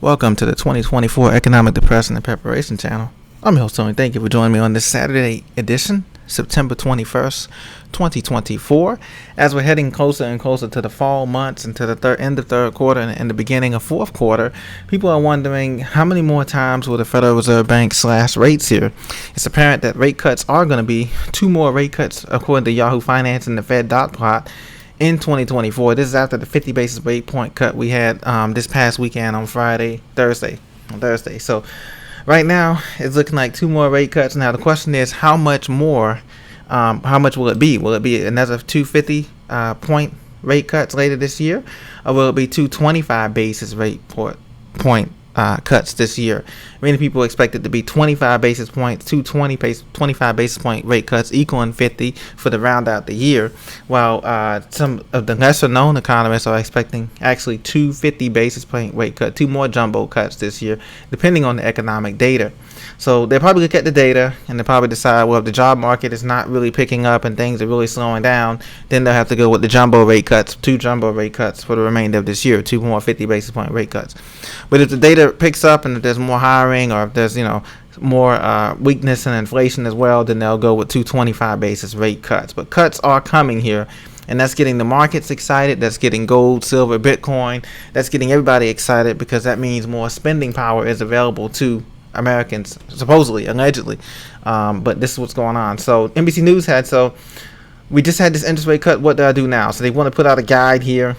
Welcome to the 2024 Economic Depression and Preparation Channel. I'm your host, Tony. Thank you for joining me on this Saturday edition, September 21st, 2024. As we're heading closer and closer to the fall months and to the end of third quarter and the beginning of fourth quarter, people are wondering how many more times will the Federal Reserve Bank slash rates here. It's apparent that rate cuts are going to be 2 more rate cuts, according to Yahoo Finance and the Fed dot plot, in 2024. This is after the 50 basis rate point cut we had this past weekend on Thursday. So right now it's looking like 2 more rate cuts. Now the question is, how much more? How much will it be? Will it be another 250 point rate cuts later this year, or will it be 225 basis rate point cuts this year? Many people expect it to be 25 basis points, 25 basis point rate cuts equaling 50 for the round out the year, while some of the lesser known economists are expecting actually 250 basis point rate cut, 2 more jumbo cuts this year, depending on the economic data. So they'll probably look at the data and they'll probably decide, well, if the job market is not really picking up and things are really slowing down, then they'll have to go with the jumbo rate cuts, 2 jumbo rate cuts for the remainder of this year, 2 more 50 basis point rate cuts. But if the data picks up and if there's more hiring, or if there's more weakness in inflation as well, then they'll go with 225 basis rate cuts. But cuts are coming here, and that's getting the markets excited. That's getting gold, silver, Bitcoin. That's getting everybody excited, because that means more spending power is available to Americans, supposedly, allegedly. But this is what's going on. So NBC News we just had this interest rate cut. What do I do now? So they want to put out a guide here.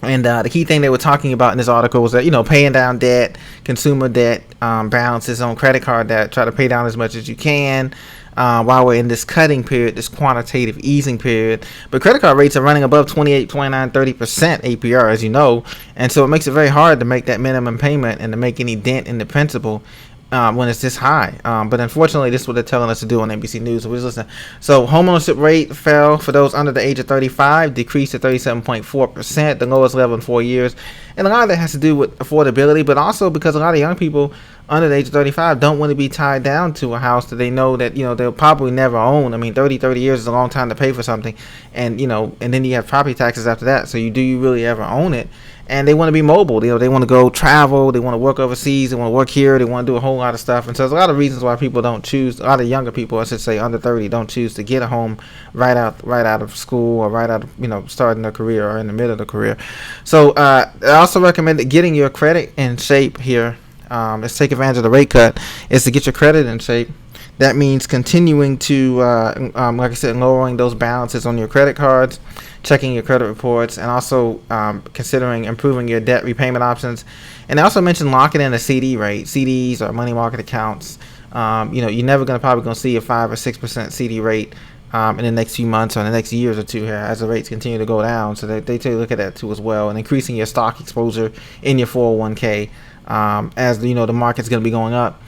And the key thing they were talking about in this article was that, paying down debt, consumer debt, balances on credit card debt, try to pay down as much as you can while we're in this cutting period, this quantitative easing period. But credit card rates are running above 28, 29, 30% APR, as you know. And so it makes it very hard to make that minimum payment and to make any dent in the principal when it's this high. But unfortunately, this is what they're telling us to do on NBC News. So we just listen. So home ownership rate fell for those under the age of 35, decreased to 37.4%, the lowest level in 4 years. And a lot of that has to do with affordability, but also because a lot of young people under the age of 35 don't want to be tied down to a house that they know that, they'll probably never own. I mean, 30 years is a long time to pay for something. And, and then you have property taxes after that. So do you really ever own it? And they want to be mobile. They want to go travel. They want to work overseas. They want to work here. They want to do a whole lot of stuff. And so there's a lot of reasons why people don't choose. A lot of younger people, I should say, under 30, don't choose to get a home right out of school, or right out of starting their career, or in the middle of the career. So I also recommend getting your credit in shape here. Let's take advantage of the rate cut. Is to get your credit in shape. That means continuing to, like I said, lowering those balances on your credit cards, checking your credit reports, and also considering improving your debt repayment options. And I also mentioned locking in a CD rate, CDs or money market accounts. You're never probably going to see a 5 or 6% CD rate in the next few months or in the next years or two here as the rates continue to go down. So they take a look at that too as well, and increasing your stock exposure in your 401k as the market's going to be going up.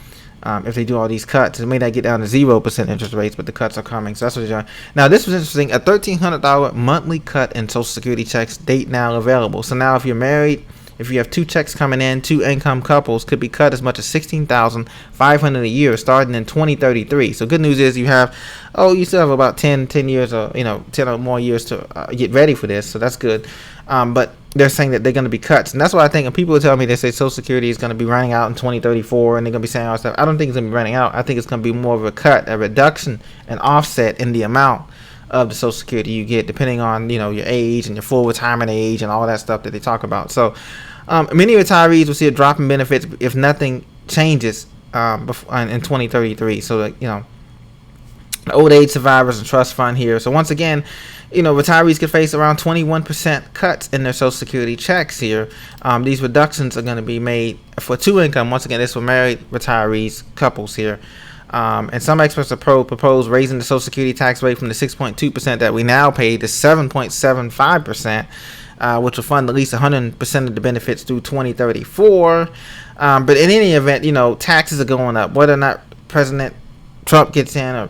If they do all these cuts, it may not get down to 0% interest rates, but the cuts are coming. So that's what they're doing. Now, this was interesting. A $1,300 monthly cut in Social Security checks, date now available. So now if you're married, if you have 2 checks coming in, 2 income couples could be cut as much as $16,500 a year starting in 2033. So good news is you still have about 10 years or 10 or more years to get ready for this. So that's good. But they're saying that they're going to be cuts. And that's why I think when people tell me they say Social Security is going to be running out in 2034 and they're going to be saying all that stuff, I don't think it's going to be running out. I think it's going to be more of a cut, a reduction, an offset in the amount of the Social Security you get, depending on your age and your full retirement age and all that stuff that they talk about. So many retirees will see a drop in benefits if nothing changes in 2033. So the old age survivors and trust fund here. So once again, retirees could face around 21% cuts in their Social Security checks here. These reductions are going to be made for 2 income. Once again, this for married retirees, couples here. And some experts propose raising the Social Security tax rate from the 6.2% that we now pay to 7.75%, which will fund at least 100% of the benefits through 2034. But in any event, taxes are going up. Whether or not President Trump gets in, or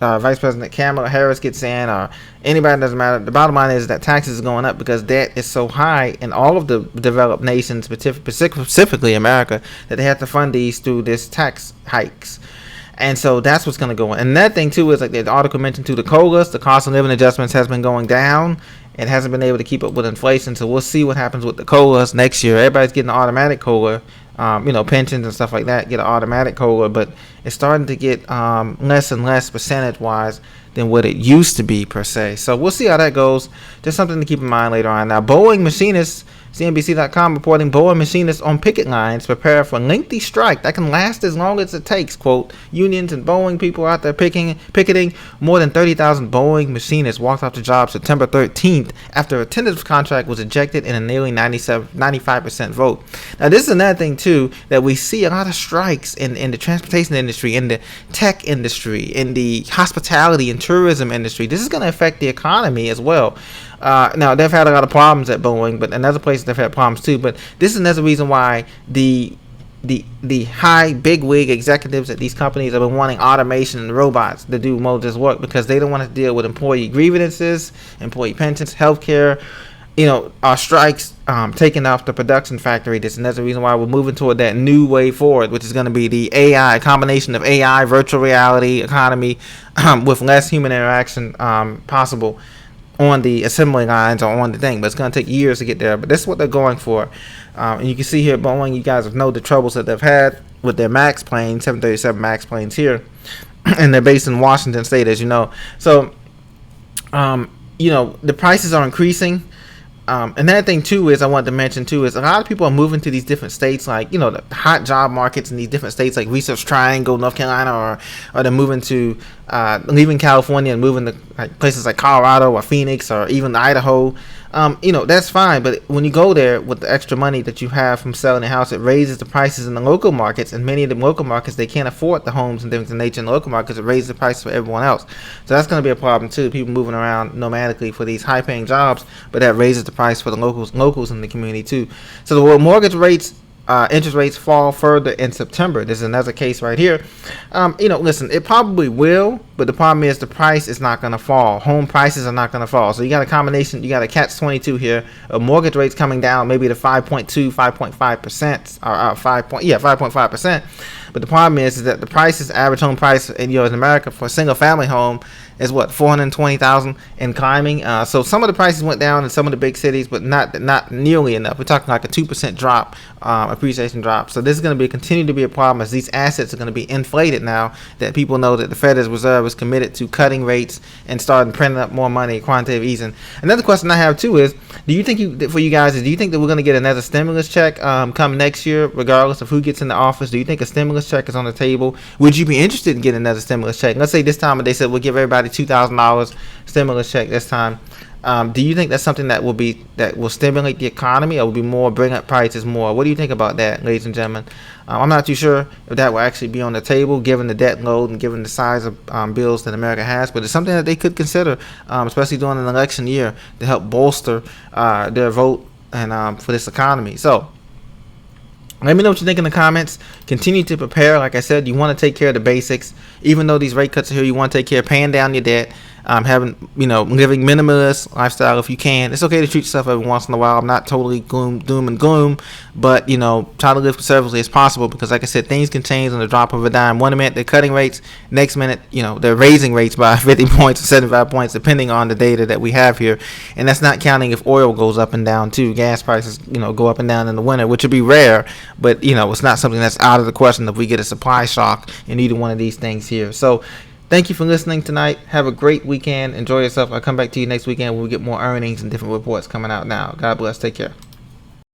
Vice President Kamala Harris gets in, or anybody, doesn't matter. The bottom line is that taxes are going up because debt is so high in all of the developed nations, specifically America, that they have to fund these through this tax hikes. And so that's what's going to go on. And that thing too is, like the article mentioned too, the COLAs, the cost of living adjustments, has been going down, It hasn't been able to keep up with inflation, so we'll see what happens with the COLAs next year. Everybody's getting an automatic COLA. Pensions and stuff like that get an automatic COLA, but it's starting to get less and less percentage-wise than what it used to be per se. So we'll see how that goes. Just something to keep in mind later on. Now, Boeing machinists, CNBC.com reporting Boeing machinists on picket lines prepare for lengthy strike that can last as long as it takes. Quote, unions and Boeing people out there picketing. More than 30,000 Boeing machinists walked off the job September 13th after a tentative contract was ejected in a nearly 95% vote. Now, this is another thing, too, that we see a lot of strikes in the transportation industry, in the tech industry, in the hospitality and tourism industry. This is going to affect the economy as well. Now, they've had a lot of problems at Boeing, but another place they've had problems too. But this is another reason why the high bigwig executives at these companies have been wanting automation and robots to do most of this work, because they don't want to deal with employee grievances, employee pensions, healthcare. Our strikes taking off the production factory. This is another reason why we're moving toward that new way forward, which is going to be the AI, a combination of AI, virtual reality economy with less human interaction possible on the assembly lines or on the thing, but it's going to take years to get there. But that's what they're going for. And you can see here, Boeing, you guys know the troubles that they've had with their MAX planes, 737 MAX planes here, and they're based in Washington State, as you know. So, the prices are increasing. Another thing too is I wanted to mention too is a lot of people are moving to these different states, like the hot job markets in these different states like Research Triangle, North Carolina, or they're moving to leaving California and moving to places like Colorado or Phoenix or even Idaho. That's fine, but when you go there with the extra money that you have from selling the house, it raises the prices in the local markets, and many of the local markets, they can't afford the homes and things of nature in the local markets. It raises the price for everyone else. So that's going to be a problem too, people moving around nomadically for these high paying jobs, but that raises the price for the locals in the community too. So the mortgage rates, interest rates fall further in September. This is another case right here. Listen, it probably will, but the problem is the price is not going to fall. Home prices are not going to fall. So you got a combination, you got a catch-22 here of mortgage rates coming down maybe to 5.2, 5.5%, or 5.5%. But the problem is that the prices, average home price in America for a single family home is what, $420,000 and climbing. So some of the prices went down in some of the big cities, but not nearly enough. We're talking like a 2% drop, appreciation drop. So this is going to continue to be a problem, as these assets are going to be inflated now that people know that the Federal Reserve is committed to cutting rates and starting printing up more money, quantitative easing. Another question I have too is, do you think that we're going to get another stimulus check come next year, regardless of who gets in the office? Do you think a stimulus check is on the table? Would you be interested in getting another stimulus check? Let's say this time they said we'll give everybody $2,000 stimulus check this time. Do you think that's something that will stimulate the economy, or will be more bring up prices more? What do you think about that, ladies and gentlemen? I'm not too sure if that will actually be on the table, given the debt load and given the size of bills that America has. But it's something that they could consider, especially during an election year, to help bolster their vote and for this economy. So let me know what you think in the comments. Continue to prepare. Like I said, you want to take care of the basics. Even though these rate cuts are here, you want to take care of paying down your debt, living minimalist lifestyle if you can. It's okay to treat yourself every once in a while. I'm not totally doom and gloom, but try to live conservatively as possible, because like I said, things can change on the drop of a dime. One minute they're cutting rates, next minute they're raising rates by 50 points or 75 points depending on the data that we have here. And that's not counting if oil goes up and down too. Gas prices go up and down in the winter, which would be rare, but it's not something that's out of the question if we get a supply shock in either one of these things here. So thank you for listening tonight. Have a great weekend. Enjoy yourself. I'll come back to you next weekend when we get more earnings and different reports coming out now. God bless. Take care.